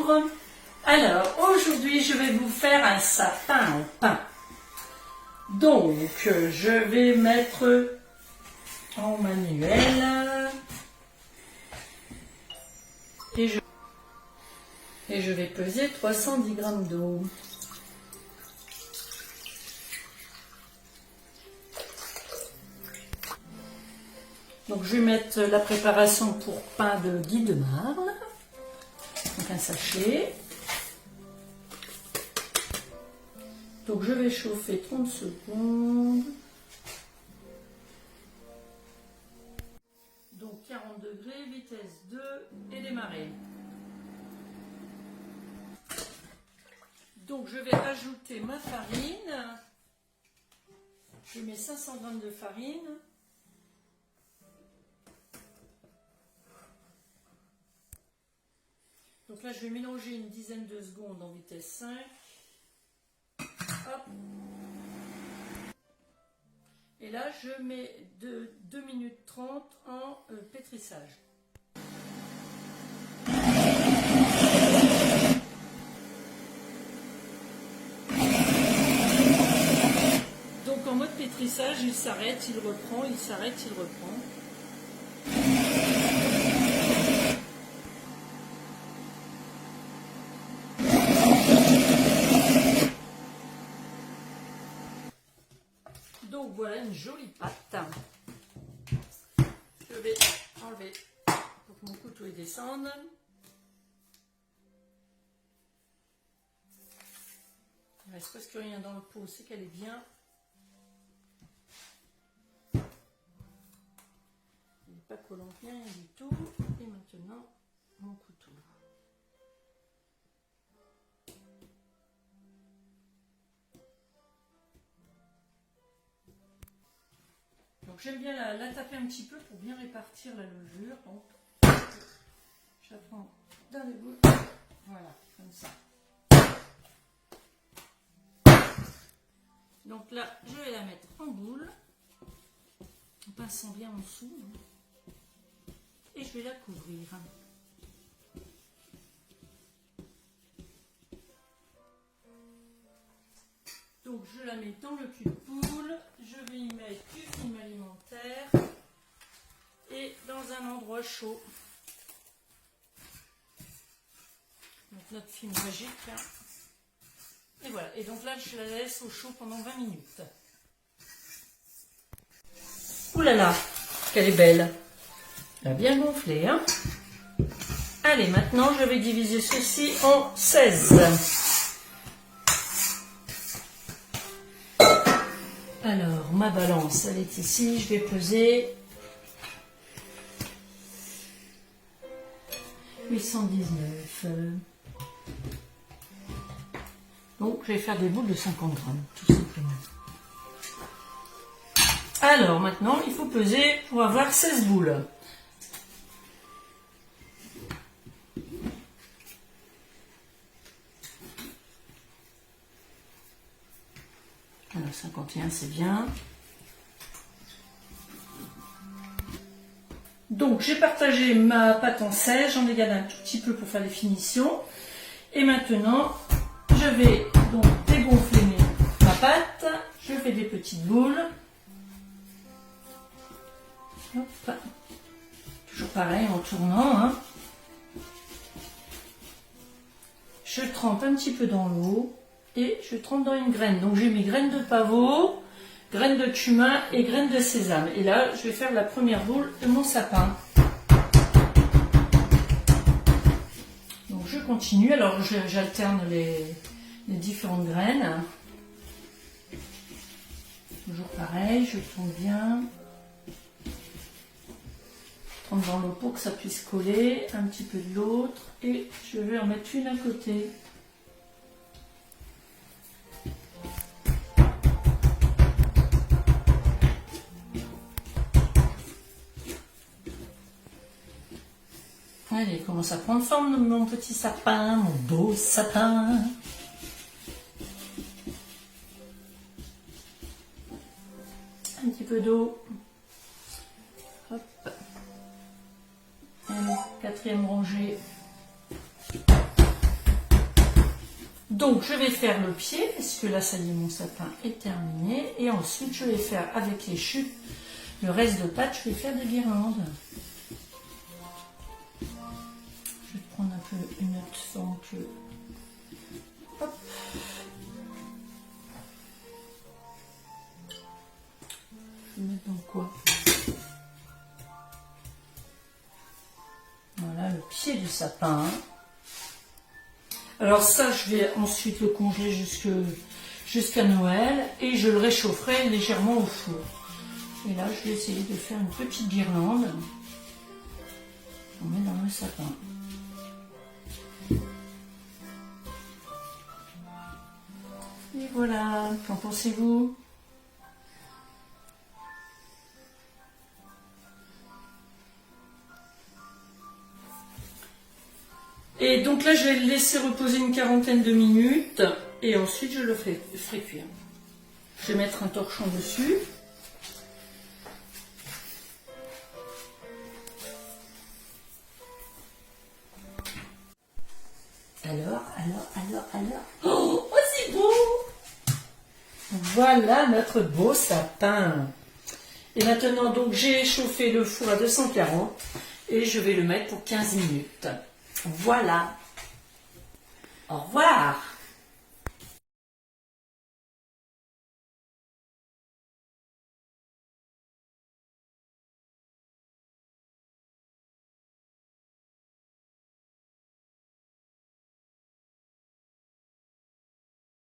Bonjour. Alors aujourd'hui je vais vous faire un sapin en pain. Donc je vais mettre en manuel et je vais peser 310 g d'eau. Donc je vais mettre la préparation pour pain de Guy de Marle. Donc un sachet. Donc je vais chauffer 30 secondes. Donc 40 degrés, vitesse 2 et démarrer. Donc je vais ajouter ma farine. Je mets 500 g de farine. Donc là je vais mélanger une dizaine de secondes en vitesse 5. Hop. Et là je mets de 2 minutes 30 en pétrissage. Donc en mode pétrissage, il s'arrête, il reprend, il s'arrête, il reprend. Donc voilà une jolie pâte. Je vais enlever pour que mon couteau y descende. Il ne reste presque rien dans le pot, c'est qu'elle est bien. Elle n'est pas collante, rien du tout. Et maintenant, mon couteau. Donc j'aime bien la taper un petit peu pour bien répartir la levure. Donc je la prends dans les boules. Voilà, comme ça. Donc là, je vais la mettre en boule, en passant bien en dessous. Et je vais la couvrir. Donc je la mets dans le cul de poule, je vais y mettre du film alimentaire et dans un endroit chaud. Donc notre film magique. Et voilà, et donc là je la laisse au chaud pendant 20 minutes. Ouh là là, qu'elle est belle. Elle a bien gonflé, hein. Allez, maintenant je vais diviser ceci en 16. Alors, ma balance, elle est ici, je vais peser 819. Donc, je vais faire des boules de 50 g, tout simplement. Alors, maintenant, il faut peser pour avoir 16 boules. Alors, 51, c'est bien. Donc, j'ai partagé ma pâte en 16, j'en ai gardé un tout petit peu pour faire les finitions. Et maintenant, je vais donc dégonfler ma pâte. Je fais des petites boules. Hop. Toujours pareil en tournant. Hein. Je trempe un petit peu dans l'eau. Et je trempe dans une graine. Donc j'ai mis graines de pavot, graines de cumin et graines de sésame. Et là, je vais faire la première boule de mon sapin. Donc je continue. Alors j'alterne les différentes graines. Toujours pareil, je tourne bien. Je trempe dans l'eau pour que ça puisse coller. Un petit peu de l'autre. Et je vais en mettre une à côté. Allez, il commence à prendre forme mon petit sapin, mon beau sapin. Un petit peu d'eau. Hop. Allez, quatrième rangée. Donc je vais faire le pied, parce que là ça y est, mon sapin est terminé. Et ensuite je vais faire avec les chutes, le reste de pâte, je vais faire des guirlandes. Je vais prendre un peu une autre forme que... Hop. Je vais mettre dans quoi? Voilà le pied du sapin. Alors ça, je vais ensuite le congeler jusqu'à Noël et je le réchaufferai légèrement au four. Et là, je vais essayer de faire une petite guirlande. On met dans le sapin. Et voilà, qu'en pensez-vous? Et donc là, je vais le laisser reposer une quarantaine de minutes et ensuite je le ferai cuire. Je vais mettre un torchon dessus. Alors. Oh, c'est beau! Voilà notre beau sapin. Et maintenant, donc, j'ai chauffé le four à 240 et je vais le mettre pour 15 minutes. Voilà. Au revoir.